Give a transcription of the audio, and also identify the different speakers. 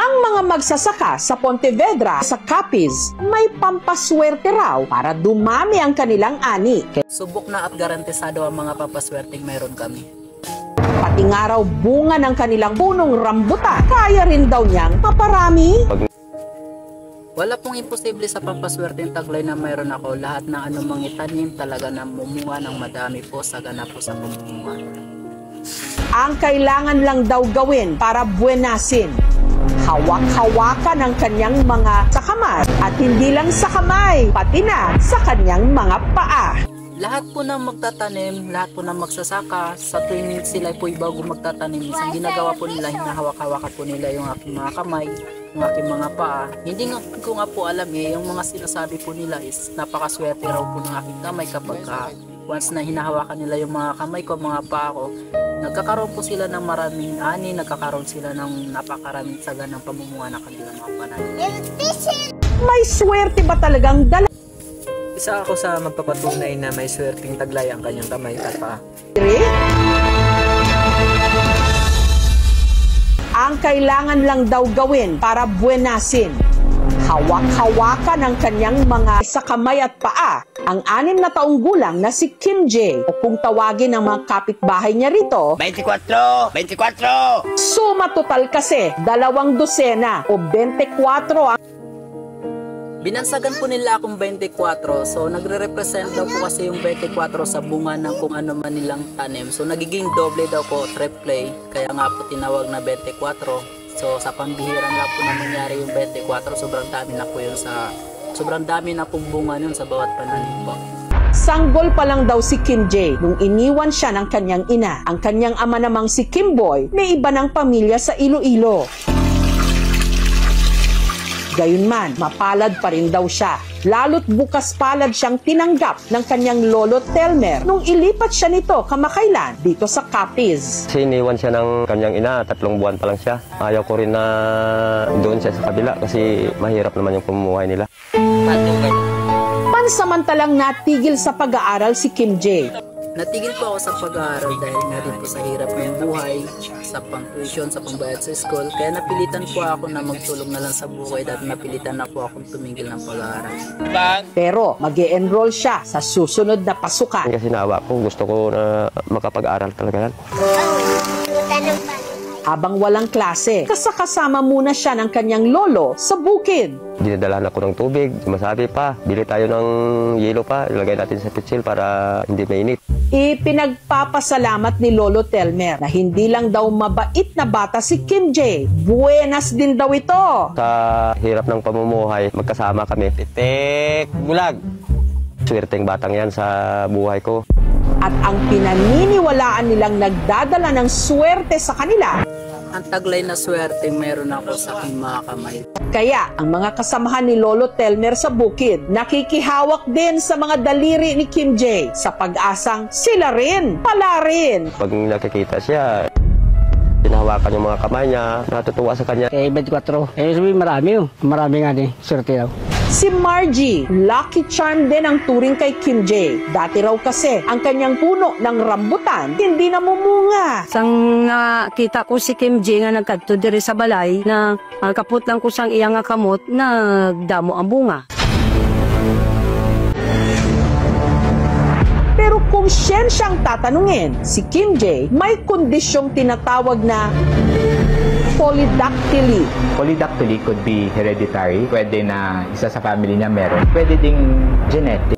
Speaker 1: Ang mga magsasaka sa Pontevedra sa Capiz may pampaswerte raw para dumami ang kanilang ani.
Speaker 2: Subok na at garantisado ang mga papaswerteng mayroon kami.
Speaker 1: Pati nga raw bunga ng kanilang punong rambutan, kaya rin daw niyang maparami.
Speaker 2: Wala pong imposible sa pampaswerteng taglay na mayroon ako. Lahat ng anumang itanim talaga na mumunga ng madami po sa ganap po sa pamunga.
Speaker 1: Ang kailangan lang daw gawin para buenasin, hawak-hawakan ang kanyang mga sa kamay at hindi lang sa kamay, pati na sa kanyang mga paa.
Speaker 2: Lahat po ng magtatanim, lahat po ng magsasaka, sa tuwing sila po'y bago magtatanim, isang ginagawa po nila, hinahawak-hawakan po nila yung aking mga kamay, yung aking mga paa. Hindi ko nga po alam yung mga sinasabi po nila is napakaswerte raw po ng aking kamay kapag once na hinahawakan nila yung mga kamay ko, mga paa ko, nagkakaroon po sila ng maraming ani, nagkakaroon sila ng napakaraming saga ng pamumunga ng kanilang mga pananim.
Speaker 1: May swerte ba talagang dala?
Speaker 3: Isa ako sa magpapatunay na may swerteng taglay ang kanyang kamay at paa.
Speaker 1: Ang kailangan lang daw gawin para buenasin, hawak-hawakan ang kanyang mga sa kamay at paa, ang 6 na taong gulang na si Kim J. O kung tawagin ang mga kapitbahay niya rito,
Speaker 4: 24! 24!
Speaker 1: suma total kasi 2 dosena o 24 ang
Speaker 2: Binansagan po nila akong 24, so nagre-represent daw po kasi yung 24 sa bunga ng kung ano man nilang tanim. So nagiging doble daw po, triple, kaya nga po tinawag na 24. So sa pambihira nga po na nangyari yung 24, sobrang dami na pong bunga nun sa bawat pananim po.
Speaker 1: Sanggol pa lang daw si Kim J nung iniwan siya ng kanyang ina. Ang kanyang ama namang si Kim Boy may iba ng pamilya sa Iloilo. Gayunman, mapalad pa rin daw siya. Lalo't bukas palad siyang tinanggap ng kanyang lolo Telmer nung ilipat siya nito kamakailan dito sa Capiz.
Speaker 5: Iniwan siya ng kanyang ina, 3 buwan pa lang siya. Ayaw ko rin na doon siya sa kabila kasi mahirap naman yung pamumuhay nila.
Speaker 1: Pansamantalang natigil sa pag-aaral si Kim J.
Speaker 2: Natigil po ako sa pag-aaral dahil nga din po sa hirap ng buhay, sa pang-tuition, sa pangbayad sa school. Kaya napilitan po ako na magtulong na lang sa buhay dahil napilitan na po akong tumigil ng pag-aaral.
Speaker 1: Pero mag-e-enroll siya sa susunod na pasukan.
Speaker 5: Kasi naawa ko, gusto ko na makapag-aral talaga.
Speaker 1: Habang walang klase, kasama muna siya ng kanyang lolo sa bukid.
Speaker 5: Dinadalahan ako ng tubig, masabi pa, bili tayo ng yelo pa, ilagay natin sa pitsil para hindi mainit.
Speaker 1: Ipinagpapasalamat ni Lolo Telmer na hindi lang daw mabait na bata si Kim J. Buenas din daw ito.
Speaker 5: Sa hirap ng pamumuhay, magkasama kami. Titik, bulag! Swerteng batang yan sa buhay ko.
Speaker 1: At ang pinaniniwalaan nilang nagdadala ng swerte sa kanila,
Speaker 2: Ang taglay na swerte meron ako sa aking mga kamay.
Speaker 1: kaya ang mga kasamahan ni Lolo Telmer sa bukid nakikihawak din sa mga daliri ni Kim J sa pag-asang sila rin, pala rin.
Speaker 5: Pag nakikita siya, hinahawakan yung mga kamay niya, natutuwa sa kanya.
Speaker 6: 24. Marami nga din, swerte daw.
Speaker 1: Si Margie, lucky charm din ang turing kay Kim J. Dati raw kasi ang kanyang puno ng rambutan hindi namumunga.
Speaker 7: Sang nakita ko si Kim J nga nagkadto diri sa balay na kaput lang ko sang iya nga kamot nagdamo ang bunga.
Speaker 1: Pero kung siyensyang tatanungin, si Kim J may kondisyong tinatawag na polydactyly.
Speaker 8: Polydactyly could be hereditary. Pwede na isa sa family niya meron. Pwede ding genetic.